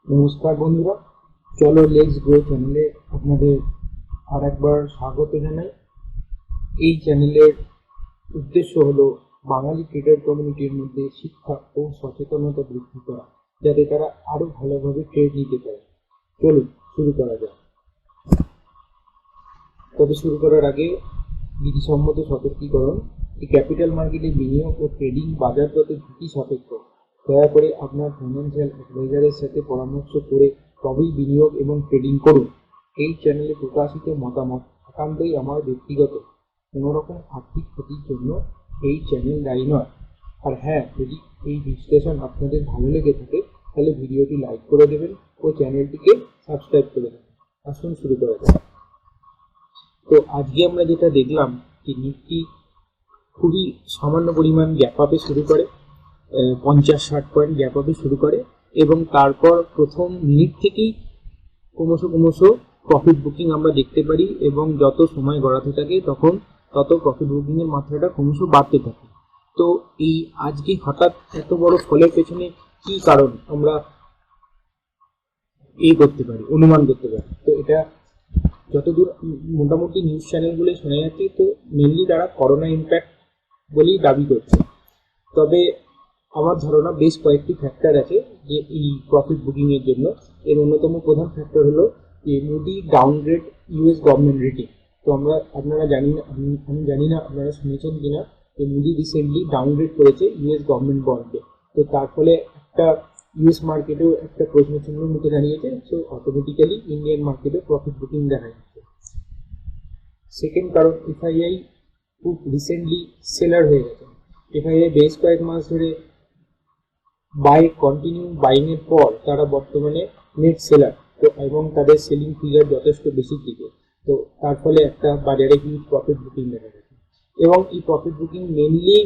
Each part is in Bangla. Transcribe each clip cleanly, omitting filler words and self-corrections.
নমস্কার বন্ধুরা, চলো লেটস গ্রো চ্যানেলে আপনাদের আর একবার স্বাগত জানাই। এই চ্যানেলের উদ্দেশ্য হলো বাঙালি ট্রেডার কমিউনিটির মধ্যে শিক্ষা ও সচেতনতা বৃদ্ধি করা, যাতে তারা আরো ভালোভাবে ট্রেড নিতে পারে। চলুন শুরু করা যাক। তবে শুরু করার আগে বিধিসম্মত সতর্কীকরণ: এই ক্যাপিটাল মার্কেটে বিনিয়োগ ও ট্রেডিং বাজারগত ঝুঁকি সাপেক্ষ। দয়া করে আপনার ফাইন্যান্সিয়াল অ্যাডভাইজারের সাথে পরামর্শ করে তবেই বিনিয়োগ এবং ট্রেডিং করুন। এই চ্যানেলে প্রকাশিত মতামত একান্তই আমার ব্যক্তিগত, কোনোরকম আর্থিক ক্ষতির জন্য এই চ্যানেল দায়ী নয়। আর হ্যাঁ, যদি এই বিশ্লেষণ আপনাদের ভালো লেগে থাকে তাহলে ভিডিওটি লাইক করে দেবেন ও চ্যানেলটিকে সাবস্ক্রাইব করে দেবেন। আসুন শুরু করা যাক। তো আজকে আমরা যেটা দেখলাম যে নিফটি খুবই সামান্য পরিমাণ গ্যাপ আপে শুরু করে, 50-60 পয়েন্ট গ্যাপ আপে শুরু করে এবং তারপর প্রথম মিনিট থেকেই ক্রমশ প্রফিট বুকিং আমরা দেখতে পারি এবং যত সময় গড়াতে থাকে তখন তত প্রফিট বুকিং এর মাত্রাটা ক্রমশ বাড়তে থাকে। তো এই আজকে হঠাৎ এত বড় ফলের পেছনে কি কারণ আমরা করতে পারি, অনুমান করতে পারি। তো এটা যতদূর মোটামুটি নিউজ চ্যানেলগুলো শোনা যাচ্ছে, তো মেনলি তারা করোনা ইম্প্যাক্ট বলেই দাবি করছে। তবে আমার ধারণা বেশ কয়েকটি ফ্যাক্টর আছে যে এই প্রফিট বুকিং এর জন্য। এর অন্যতম প্রধান ফ্যাক্টর হলো যে moody downgrade US government rating. তো আপনারা জানি না, আমি জানি না আপনারা শুনেছেন কিনা, যে মুডি রিসেন্টলি ডাউনগ্রেড করেছে ইউএস গভর্নমেন্ট বন্ডকে। তো তার ফলে একটা ইউএস মার্কেটেও একটা প্রশ্নচিহ্ন মুখে দাঁড়িয়েছে। সো অটোমেটিক্যালি ইন্ডিয়ান মার্কেটে প্রফিট বুকিং দেখা যাচ্ছে। সেকেন্ড কারণ, এফআইআই খুব রিসেন্টলি সেলার হয়ে গেছে। এফআইআই বেশ কয়েক মাস ধরে কন্টিনিউ বাইং এর পর তারা বর্তমানে নেট সেলার। তো এবং তাদের সেলিং ফিগার যথেষ্ট বেশি দিকে। তো তার ফলে একটা বাজারে হিউজ প্রফিট বুকিং দেখা গেছে এবং এই প্রফিট বুকিং মেনলি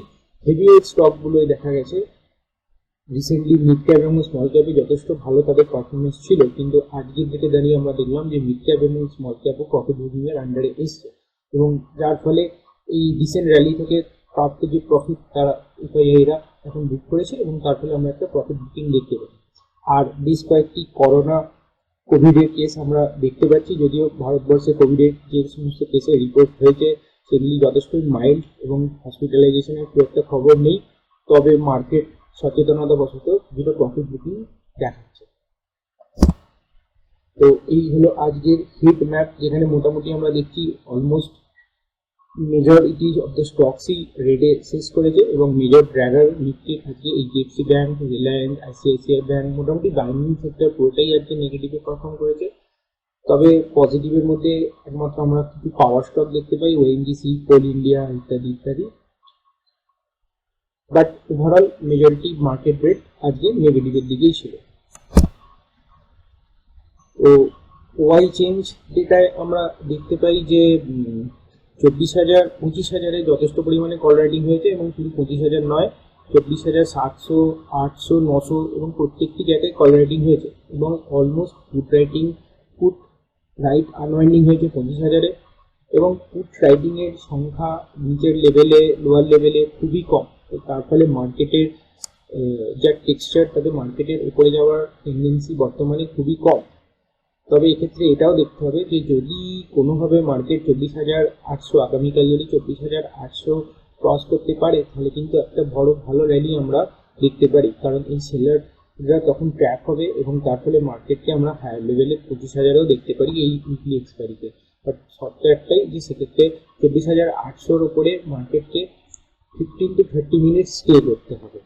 হেভিওয়েট স্টকগুলোই দেখা গেছে। রিসেন্টলি মিড ক্যাপ এবং স্মল ক্যাপে যথেষ্ট ভালো তাদের পারফরমেন্স ছিল, কিন্তু আজকের ডেটে দাঁড়িয়ে আমরা দেখলাম যে মিড ক্যাপ এবং স্মল ক্যাপও প্রফিট বুকিং এর আন্ডারে এসছে এবং যার ফলে এই রিসেন্ট র্যালি থেকে প্রাপ্ত যে প্রফিট তারা এরা এখন বুক করেছে এবং তার ফলে আমরা একটা প্রফিট বুকিং দেখতে পাই। আর বেশ কয়েকটি কোভিডের কেস আমরা দেখতে পাচ্ছি, যদিও ভারতবর্ষে কোভিডের যে সমস্ত কেসের রিপোর্ট হয়েছে সেগুলি যথেষ্ট মাইল্ড এবং হসপিটালাইজেশনের খুব একটা খবর নেই। তবে মার্কেট সচেতনতা বশত যেটা প্রফিট বুকিং দেখাচ্ছে। তো এই হলো আজকের হিট ম্যাপ, যেখানে মোটামুটি আমরা দেখছি অলমোস্ট মেজরিটি অফ দ্য স্টকসই রেডে শেষ করেছে এবং মেজর ড্র্যাগার নিফটি থাকে HDFC bank, Reliance, ICICI bank. মোটামুটি ব্যাংকিং সেক্টর পুরোটাই আজকে নেগেটিভে পারফর্ম করেছে। তবে পজিটিভের মধ্যে একমাত্র আমরা কিছু পাওয়ার স্টক দেখতে পাই, ওএনজিসি, কোল ইন্ডিয়া ইত্যাদি ইত্যাদি। But overall majority market rate আজকে নেগেটিভের দিকেই ছিল। তো ওয়াই চেঞ্জ যেটায় আমরা দেখতে পাই যে 24,000 25,000-এ যথেষ্ট পরিমাণে কল রাইটিং হয়েছে এবং শুধু 25,000 নয়, 24,700, 800, 900 এবং প্রত্যেকটি জায়গায় কল রাইটিং হয়েছে এবং অলমোস্ট পুট রাইট আনওয়াইন্ডিং হয়েছে 25,000-এ এবং পুট রাইটিং এর সংখ্যা নিচের লেভেলে, লোয়ার লেভেলে খুবই কম। তো তার ফলে মার্কেটের যা টেক্সচার, তাদের মার্কেটের উপরে যাওয়ার টেন্ডেন্সি বর্তমানে খুবই কম। তবে এক্ষেত্রে এটাও দেখতে হবে যে যদি কোনোভাবে মার্কেট 24,800, আগামীকাল যদি 24,800 ক্রস করতে পারে তাহলে কিন্তু একটা ভালো র্যালি আমরা দেখতে পারি, কারণ এই সেলাররা তখন ট্র্যাক হবে এবং তার ফলে মার্কেটকে আমরা হায়ার লেভেলে 25,000-এও দেখতে পারি এই উইকলি এক্সপায়ারিতে। বাট শর্ত একটাই, যে সেক্ষেত্রে 24,800-র উপরে মার্কেটকে 15 to 30 মিনিট স্টে করতে হবে।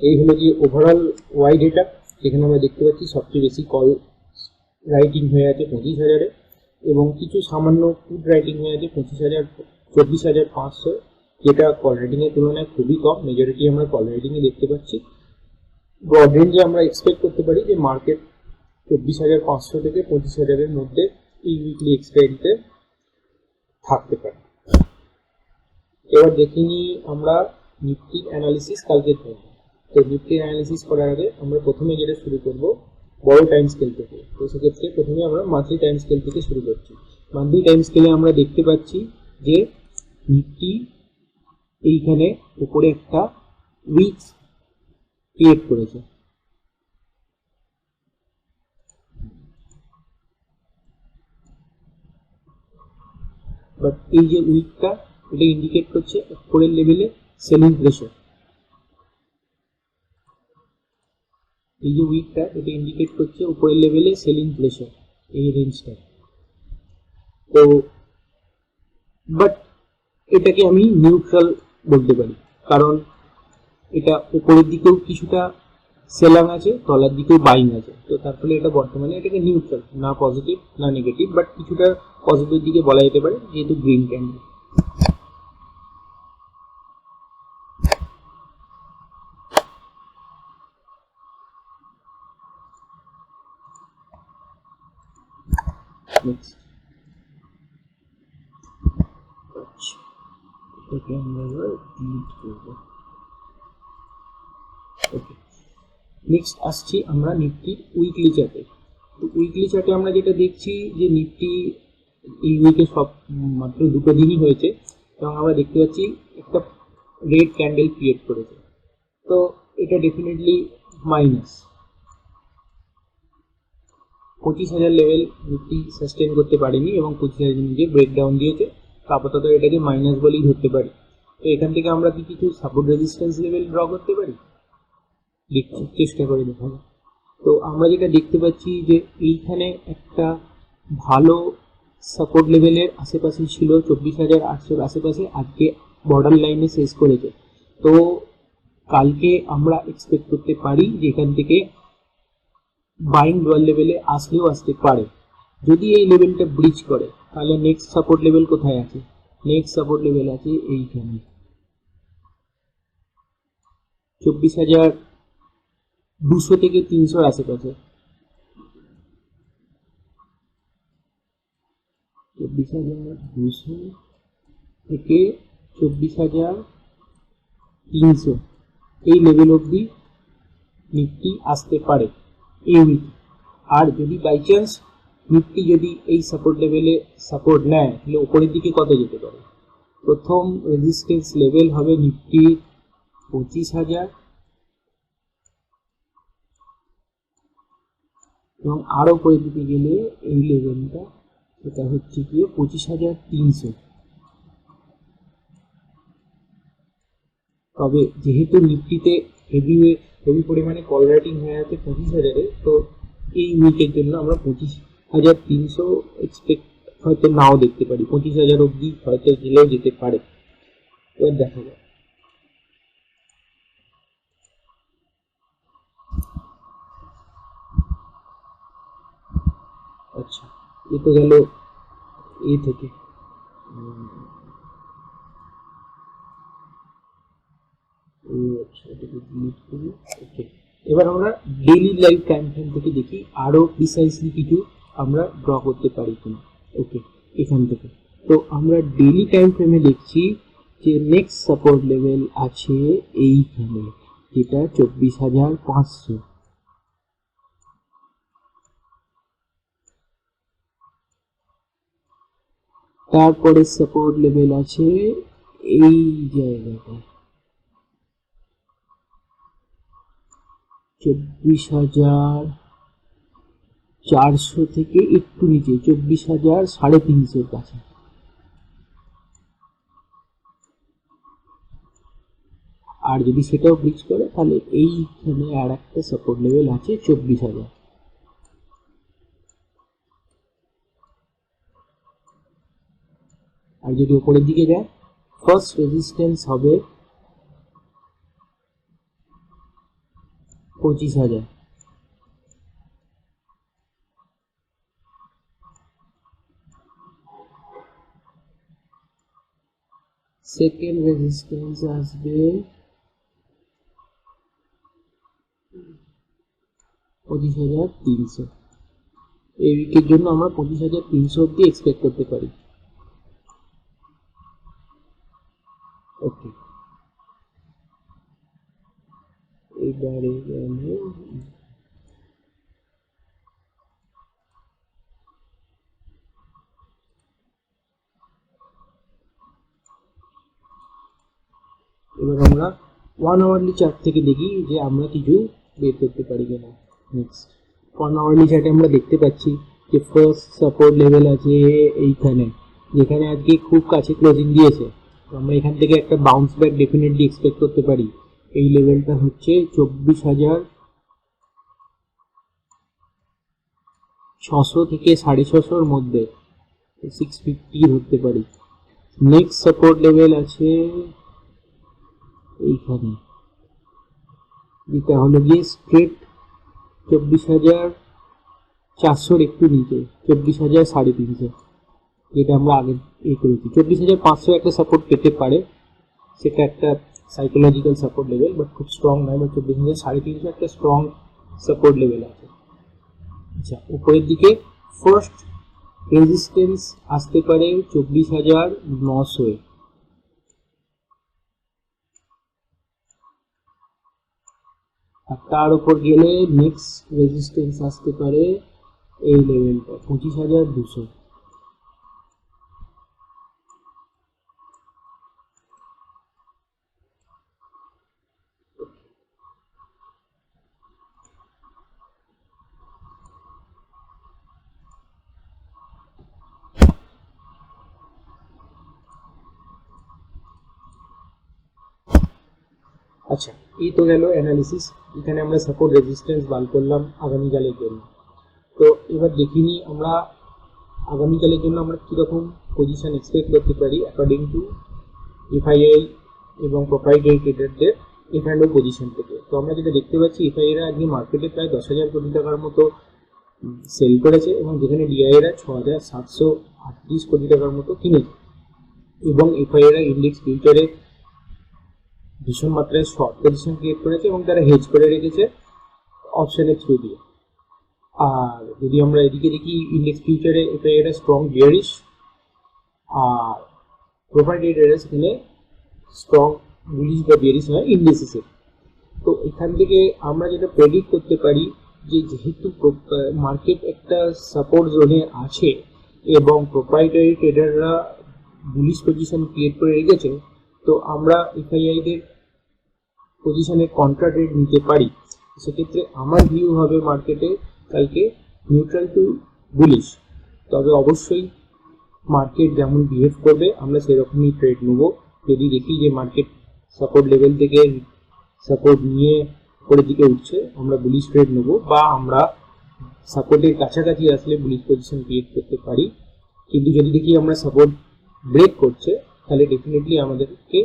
এই হলো গিয়ে ওভারঅল ওয়াই ডেটা, যেখানে আমরা দেখতে পাচ্ছি সবচেয়ে বেশি কল রাইটিং হয়ে আছে 25,000-এ এবং কিছু সামান্য পুট রাইটিং হয়ে আছে 24,500, যেটা কল রাইটিং এর তুলনায় খুবই কম। মেজরিটি আমরা কল রাইটিং এ দেখতে পাচ্ছি। ব্রড রেঞ্জে আমরা এক্সপেক্ট করতে পারি যে মার্কেট 24,500 থেকে 25,000-এর মধ্যে এই উইকলি এক্সপায়ারিতে থাকতে পারে। এবার দেখে নিই আমরা নিফটির অ্যানালিসিস কালকে করব। তো নিফটির অ্যানালিসিস করার আগে আমরা প্রথমে যেটা শুরু করব বড় টাইম স্কেল থেকে। তো সেক্ষেত্রে প্রথমে আমরা মান্থলি টাইম স্কেল থেকে শুরু করছি। মান্থলি টাইম স্কেলে আমরা দেখতে পাচ্ছি যে নিফটি এইখানে উপরে একটা উইক ক্রিয়েট করেছে বাট এই যে উইকটা এটা ইন্ডিকেট করছে উপরের লেভেলে সেলিং প্রেশার। এই যে উইকটা এটা ইন্ডিকেট করছে উপরের লেভেলে সেলিং প্রেশার এই রেঞ্জটা। তো বাট এটাকে আমি নিউট্রাল বলতে পারি, কারণ এটা উপরের দিকেও কিছুটা সেলাং আছে, তলার দিকেও বাইং আছে। তো তার ফলে এটা বর্তমানে এটাকে নিউট্রাল, না পজিটিভ না নেগেটিভ, বাট কিছুটা পজিটিভ দিকে বলা যেতে পারে যেহেতু গ্রিন ক্যান্ডেল। নেক্সট এটাকে আমরা এবার ডিলিট করব। ওকে, নেক্সট আসছি আমরা নিফটির উইকলি চার্টে। তো উইকলি চার্টে আমরা যেটা দেখছি যে নিফটি এই উইকে সব মাত্র দুটো দিনই হয়েছে এবং আমরা দেখতে পাচ্ছি একটা রেড ক্যান্ডেল ক্রিয়েট করেছে। তো এটা definitely minus 25,000 level Nifty sustain করতে পারেনি এবং 25,000 নিচে ব্রেকডাউন দিয়েছে। তো আপাতত এটাকে মাইনাস বলেই ধরতে পারি। তো এখান থেকে আমরা কি কিছু সাপোর্ট রেজিস্ট্যান্স লেভেল ড্র করতে পারি, দেখছি, চেষ্টা করে দেখাবো। তো আমরা যেটা দেখতে পাচ্ছি যে এইখানে একটা ভালো সাপোর্ট লেভেলের আশেপাশে ছিল 24,800 আশেপাশে, আজকে বর্ডার লাইনে শেষ করেছে। তো কালকে আমরা এক্সপেক্ট করতে পারি যে এখান থেকে বাইং লোয়ার লেভেলে আসলেও আসতে পারে। যদি এই লেভেলটা ব্রিচ করে তাহলে নেক্সট সাপোর্ট লেভেল কোথায় আছে? নেক্সট সাপোর্ট লেভেল আছে এইখানে 24,200 থেকে 300 আশেপাশে। 24,200 থেকে 24,300 এই লেভেল অবধি নিফটি আসতে পারে এই উইকে। আর যদি বাই চান্স নিফটি যদি এই সাপোর্ট লেভেলে সাপোর্ট নেয় তাহলে উপরের দিকে কত যেতে পারে? প্রথম রেজিস্ট্যান্স লেভেল হবে নিফটি 25,000 এবং আরো উপরের দিকে গেলে এই লেভেলটা এটা হচ্ছে গিয়ে 25,300। তবে যেহেতু নিফটিতে হেভি পরিমাণে কল রাইটিং হয়ে আছে 25,000-এ, তো এই উইকের জন্য আমরা 25,300 এক্সপেক্ট হয়তো নাও দেখতে পারি, 25,000 অবধি হয়তো গেলেও যেতে পারে। এবার দেখা যায়। আচ্ছা, এ তো গেল এ থেকে। এবার আমরা ডেইলি লাইফ টাইম ফ্রেম থেকে দেখি আরো প্রিসাইসলি কিছু আমরা ড্র করতে পারি কিনা। ওকে, এখান থেকে তো আমরা ডেইলি টাইম ফ্রেমে দেখছি যে নেক্সট সাপোর্ট লেভেল আছে এইখানে, যেটা 24,500। তারপরে সাপোর্ট লেভেল আছে এই জায়গাটায় 24,400 থেকে একটু নিচে 24,350 কাছে। আর যদি সেটাও ব্রিচ করে তাহলে এইখানে আর একটা সাপোর্ট লেভেল আছে 24,000। আর যদি উপরের দিকে যায় ফার্স্ট রেজিস্ট্যান্স হবে 25,000। সেকেন্ড রেজিস্ট্যান্স আসবে 25,300। এই উইকের জন্য আমরা 25,300 অব্দি এক্সপেক্ট করতে পারি। ওকে, এবারে এবার আমরা 1 আওয়ারলি চার্ট থেকে দেখি যে আমরা কিছু বের করতে পারি কিনা। নেক্সট 1 আওয়ারলি চার্টে আমরা দেখতে পাচ্ছি যে ফার্স্ট সাপোর্ট লেভেল আছে এইখানে যেখানে আজকে খুব কাছে ক্লোজিং দিয়েছে, তো আমরা এখান থেকে একটা বাউন্স ব্যাক ডেফিনেটলি এক্সপেক্ট করতে পারি। এই লেভেলটা হচ্ছে 24,600 থেকে 650 মধ্যে, 650 ধরতে পারি। নেক্সট সাপোর্ট লেভেল আছে এইখানে, যেটা হলো গিয়ে স্ট্রেট 24,400 একটু নিচে, 24,350, যেটা আমরা আগে করেছি। 24,500 একটা সাপোর্ট পেতে পারে, সেটা একটা সাইকোলজিক্যাল সাপোর্ট লেভেল, বাট খুব স্ট্রং নয়। বা 24,350 একটা স্ট্রং সাপোর্ট লেভেল আছে। আচ্ছা, উপরের দিকে ফার্স্ট রেজিস্ট্যান্স আসতে পারে 24,900 এ, আর তার উপর গেলে নেক্সট রেজিস্ট্যান্স আসতে পারে এই লেভেলটা 25,200। আচ্ছা, এই তো গেল অ্যানালিসিস। এখানে আমরা সাপোর্ট রেজিস্ট্যান্স বার করলাম আগামীকালের জন্য। তো এবার দেখিনি আমরা আগামীকালের জন্য আমরা কীরকম পজিশন এক্সপেক্ট করতে পারি অ্যাকর্ডিং টু এফআইআই এবং প্রোপ্রাইটারি ট্রেডারদের এফ&ও পজিশন থেকে। তো আমরা যেটা দেখতে পাচ্ছি, এফআইআইরা আজকে মার্কেটে প্রায় 10,000 কোটি টাকার মতো সেল করেছে, এবং যেখানে ডিআইএরা 6,738 কোটি টাকার মতো কিনেছে, এবং এফআইআইরা ইন্ডেক্স ফিউচারে ভীষণ মাত্রায় শর্ট পজিশন ক্রিয়েট করেছে, এবং তারা হেজ করে রেখেছে অপশনের থ্রু দিয়ে। আর যদি আমরা এদিকে দেখি, ইন্ডেক্স ফিউচারে এফআইআইরা স্ট্রং বিয়ারিশ, আর প্রোপ্রাইটারি ট্রেডার্স এখানে স্ট্রং বুলিশ বা বিয়ারিশ নয়, ইন্ডিসিসে। তো এখান থেকে আমরা যেটা প্রেডিক্ট করতে পারি যে যেহেতু মার্কেট একটা সাপোর্ট জোনে আছে এবং প্রোপ্রাইটারি ট্রেডাররা বুলিশ পজিশন ক্রিয়েট করে রেখেছে, তো আমরা এফআইআইদের পজিশনে কন্ট্রা ট্রেড নিতে পারি। সেক্ষেত্রে আমার ভিউ হবে মার্কেটে কালকে নিউট্রাল টু বুলিশ। তবে অবশ্যই মার্কেট যেমন বিহেভ করবে আমরা সেরকমই ট্রেড নেবো। যদি দেখি যে মার্কেট সাপোর্ট লেভেল থেকে সাপোর্ট নিয়ে উপরের দিকে উঠছে, আমরা বুলিশ ট্রেড নেবো, বা আমরা সাপোর্টের কাছাকাছি আসলে বুলিশ পজিশন ক্রিয়েট করতে পারি। কিন্তু যদি দেখি আমরা সাপোর্ট ব্রেক করছে, তাহলে ডেফিনেটলি আমাদেরকে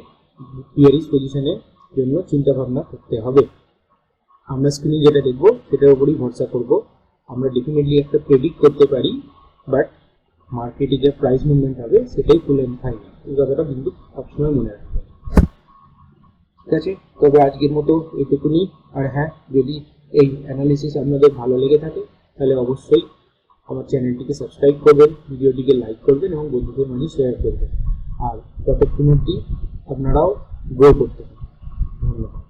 বিয়ারিশ পজিশনের জন্য চিন্তা ভাবনা করতে হবে। আমরা স্ক্রিনে যেটা দেখবো সেটার উপরই ভরসা করব। আমরা ডেফিনেটলি একটা প্রেডিক্ট করতে পারি, বাট মার্কেটে যে প্রাইস মুভমেন্ট হবে সেটাই ফুল অ্যান্ড ফাইনাল, এই কথাটা কিন্তু সবসময় মনে রাখবে। ঠিক আছে, তবে আজকের মতো এটুকুনি। আর হ্যাঁ, যদি এই অ্যানালিসিস আপনাদের ভালো লেগে থাকে তাহলে অবশ্যই আমার চ্যানেলটিকে সাবস্ক্রাইব করবেন, ভিডিওটিকে লাইক করবেন এবং বন্ধুদের মাঝে শেয়ার করবেন। আর ততক্ষণ অবধি আপনারাও গ্রো করতে হবে। ধন্যবাদ।